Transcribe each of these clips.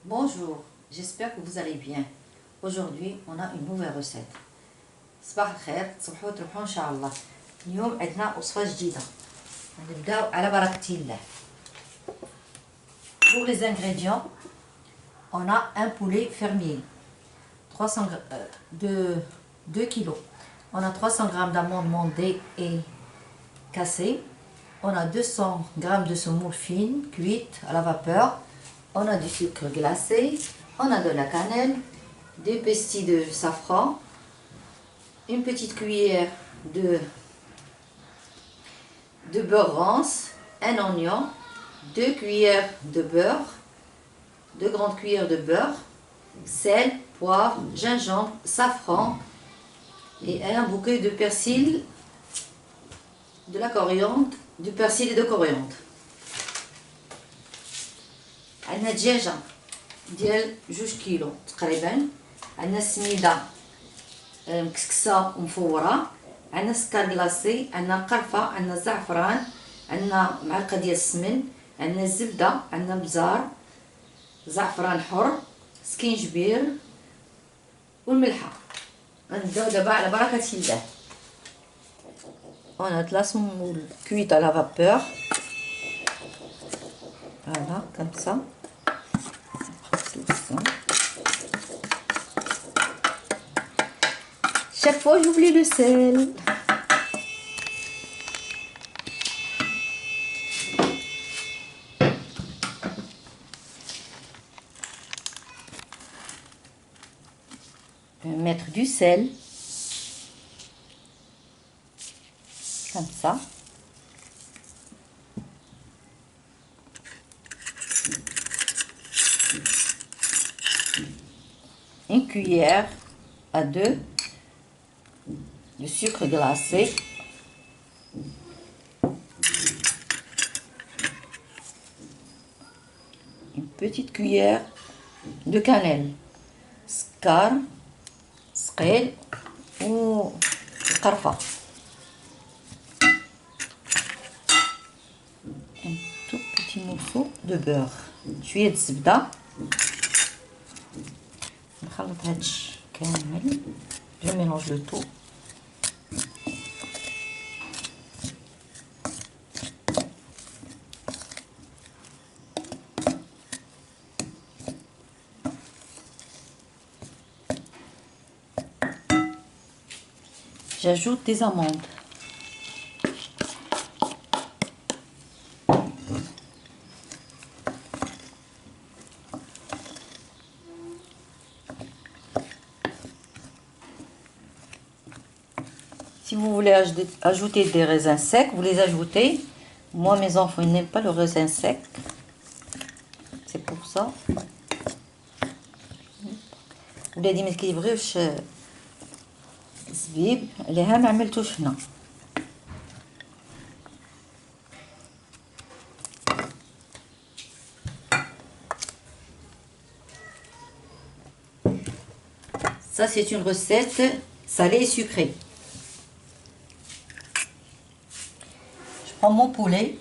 Bonjour, j'espère que vous allez bien. Aujourd'hui, on a une nouvelle recette. صباح الخير، تصبحوا وتربحوا إن شاء الله. اليوم عندنا وصفة جديدة. نبداو على بركة الله. Pour les ingrédients, on a un poulet fermier, 2 kg. On a 300 g d'amandes mondées et cassées. On a 200 g de semoule fine, cuite à la vapeur. On a du sucre glacé, on a de la cannelle, des pestilles de safran, une petite cuillère de beurre rance, un oignon, 2 cuillères de beurre, 2 grandes cuillères de beurre, sel, poivre, gingembre, safran et un bouquet de persil, de la coriandre, du persil et de coriandre. عندنا دجاجة ديال 2 كيلو تقريبا. عندنا السميدة مكسكسة ومفورة. عندنا سكر كلاصي، عندنا قرفة، عندنا زعفران، عندنا معلقة ديال السمن، عندنا الزبدة، عندنا بزار، زعفران حر، سكينجبير والملحة. غنبداو دابا على بركة الله. On a de la semoule cuite à la vapeur. Voilà, comme ça. Chaque fois j'oublie le sel. Je vais mettre du sel. Comme ça. Une cuillère à 2 de sucre glacé. Une petite cuillère de cannelle. سكر ثقيل وقرفة. Un tout petit morceau de beurre. شوية الزبدة. نخلط هادشي كامل. Je mélange le tout. J'ajoute des amandes. Si vous voulez ajouter des raisins secs, vous les ajoutez. Moi, mes enfants, ils n'aiment pas le raisin sec. C'est pour ça. ولادي ما كيبغيوش الزبيب، عليها ما عملتوش هنا. Ça, c'est une recette salée et sucrée. Je prends mon poulet.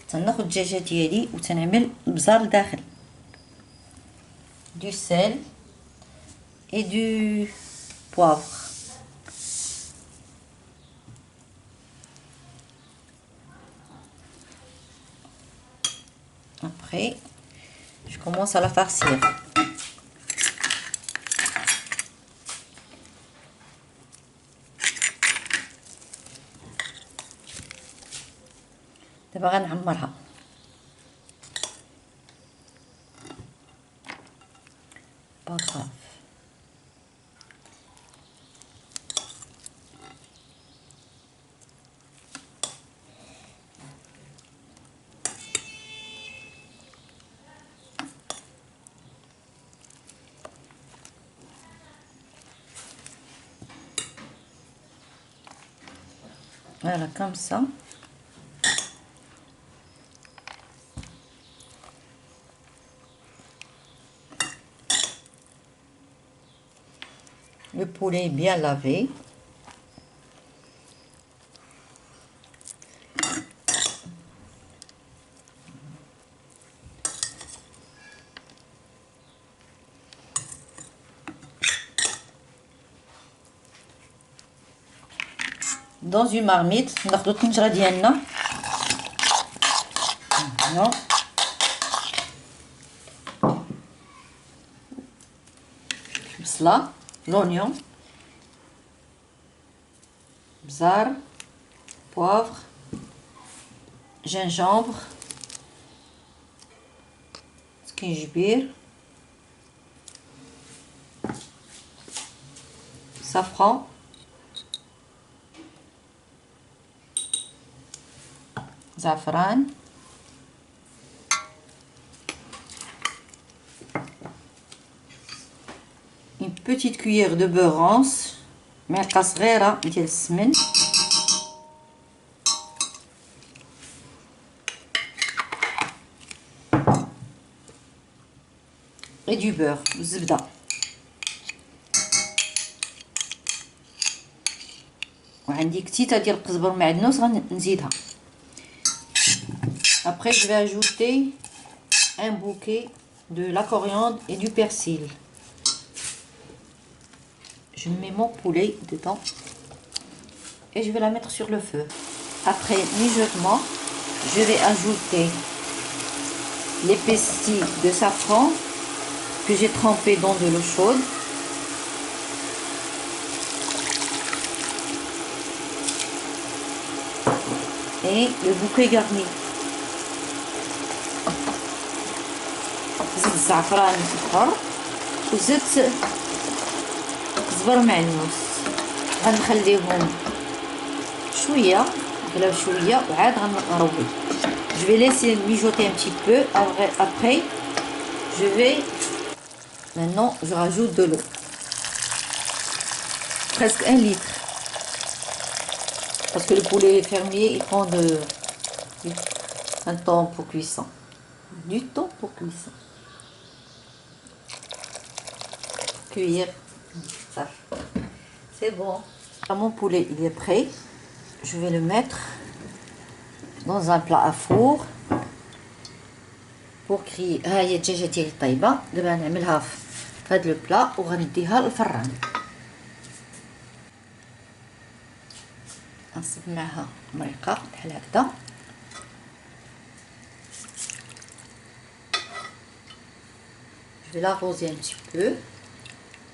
تناخد الدجاجة ديالي وتنعمل البزار لداخل. Du sel et du poivre. Après, je commence à la farcir. دابا غنعمرها. بطاطا. Voilà, comme ça. Le poulet est bien lavé. dans une marmite. ناخذ الطنجره ديالنا. Non. Cela, l'oignon, bzar, poivre, gingembre, skinjbir, safran, zafran, une petite cuillère de beurre rance, معلقة صغيرة ديال السمن، et du beurre الزبدة. وعندي كتيته ديال القزبر معدنوس غنزيدها. Après je vais ajouter un bouquet de la coriandre et du persil. Je mets mon poulet dedans et je vais la mettre sur le feu. Après mijotement, je vais ajouter les pestilles de safran que j'ai trempé dans de l'eau chaude. Et le bouquet garni. زيت الزعفران الأخضر وزيت كزبر معلوس غنخليهم شويه يغلاو شويه وعاد غنروي. Je vais laisser mijoter un petit peu. Après je vais maintenant je rajoute de l'eau, presque 1 litre, parce que le poulet fermier il prend un temps pour cuisson, du temps pour cuisson. Cuire ça. C'est bon. Mon poulet il est prêt. Je vais le mettre dans un plat à four pour cuire. ها هي الدجاجه ديالي طايبه. دابا نعملها في هذا البلا وغنديها للفران. نصب معها مريقه بحال هكذا. Je vais l'arroser un petit peu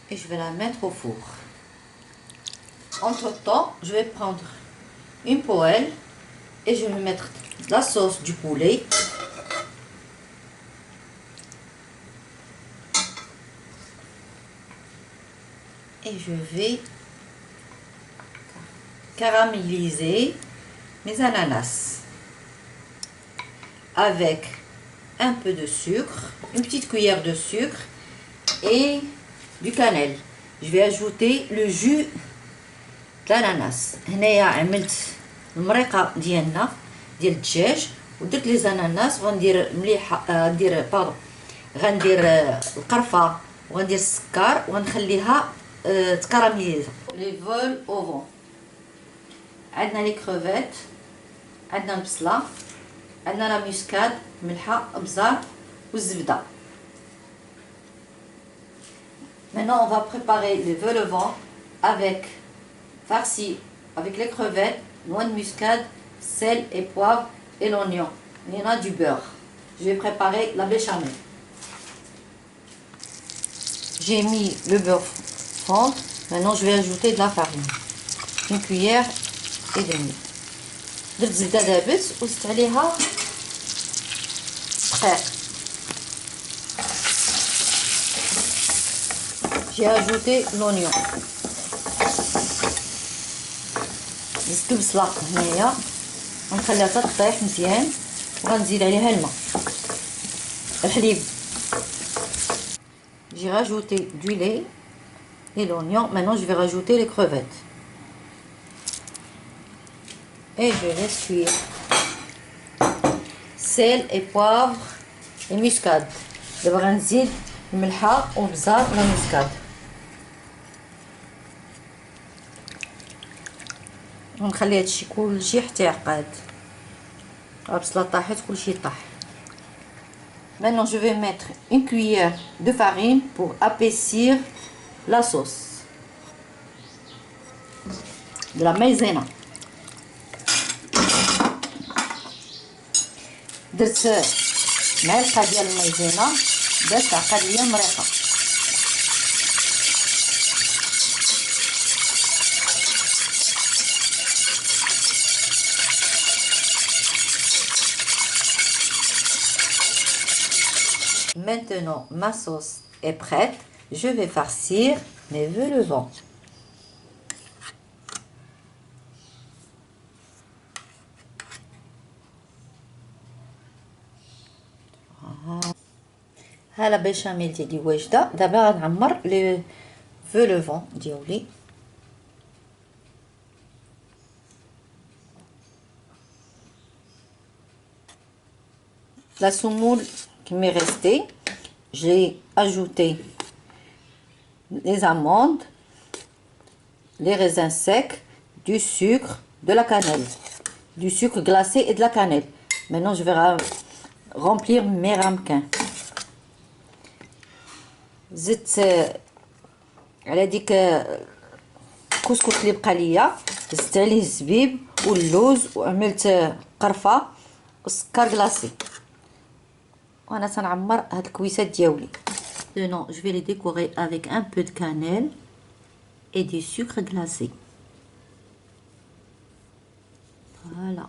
et je vais la mettre au four. Entre temps, je vais prendre une poêle et je vais mettre la sauce du poulet. Et je vais caraméliser mes ananas avec un peu de sucre, une petite cuillère de sucre et du cannelle. Je vais ajouter le jus d'ananas. هنايا عملت المريقه ديالنا ديال الدجاج ودرت لي زاناناس وغندير مليحه غندير القرفه وغندير السكر وغنخليها تكراميليزا. لي فول او فون. عندنا لي كروفيت، عندنا البصله، عندنا لا موسكاد، ملحه، ابزار والزبده. Maintenant on va préparer le vol au vent avec farci avec les crevettes, noix de muscade, sel et poivre et l'oignon. Il y en a du beurre. Je vais préparer la béchamel. J'ai mis le beurre fondre. Maintenant je vais ajouter de la farine. Une cuillère et demie. درت زبده دابت وزدت عليها دقيق. J'ai ajouté l'oignon. زدت البصله هنايا غنخليها حتى تطيح مزيان وغنزيد عليها الماء الحليب. J'ai rajouté du lait et l'oignon. Maintenant je vais rajouter les crevettes et je laisse cuire. Sel et poivre et muscade. دابا غنزيد الملحه وبزار ولا مسكاد. ونخلي هادشي كلشي حتى يعقد. البصله طاحت كلشي طاح. Maintenant je vais mettre une cuillère de farine pour épaissir la sauce. De la maïzena. درت معلقه ديال المايزينا باش تعقد ليا مريقه. Maintenant ma sauce est prête, je vais farcir mes vœux levants. ها لا بيشاميل ديالي واجده. دابا غنعمر لي فو لوفون ديالي. La semoule qui m'est restée, j'ai ajouté les amandes, les raisins secs, du sucre, de la cannelle, du sucre glacé et de la cannelle. Maintenant je vais remplir mes ramequins. زدت على ديك الكسكس اللي بقى ليا، زدت عليه الزبيب واللوز وعملت قرفه والسكر كلاصي، وانا تنعمر هاد الكويسات ديالي. Maintenant je vais les décorer avec un peu de cannelle et du sucre glacé. Voilà.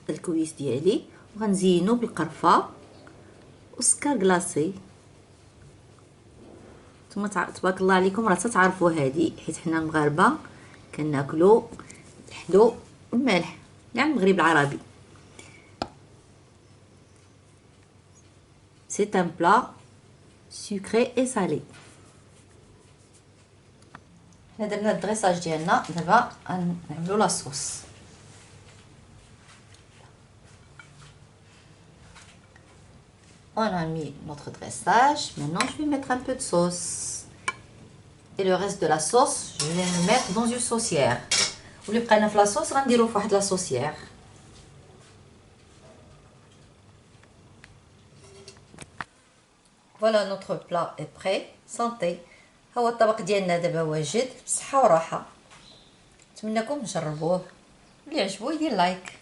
الكويس ديالي وغنزينو بالقرفه والسكر كلاصي. نتوما تبارك الله عليكم راه تتعرفوا هذه، حيت حنا المغاربه كناكلوا الحلو والمالح يعني المغرب العربي. C'est un plat sucré et salé. حنا درنا الدريساج ديالنا، دابا غنعملوا لاصوص. On a mis notre dressage. Maintenant, je vais mettre un peu de sauce. Et le reste de la sauce, je vais le mettre dans une saucière. واللي بقينا في لاصوص غنديرو في واحد لا saucière. Voilà, notre plat est prêt. Santé. ها هو الطبق ديالنا دابا واجد بصحة وراحة. نتمنىكم تجربوه. اللي عجبو يدير لايك.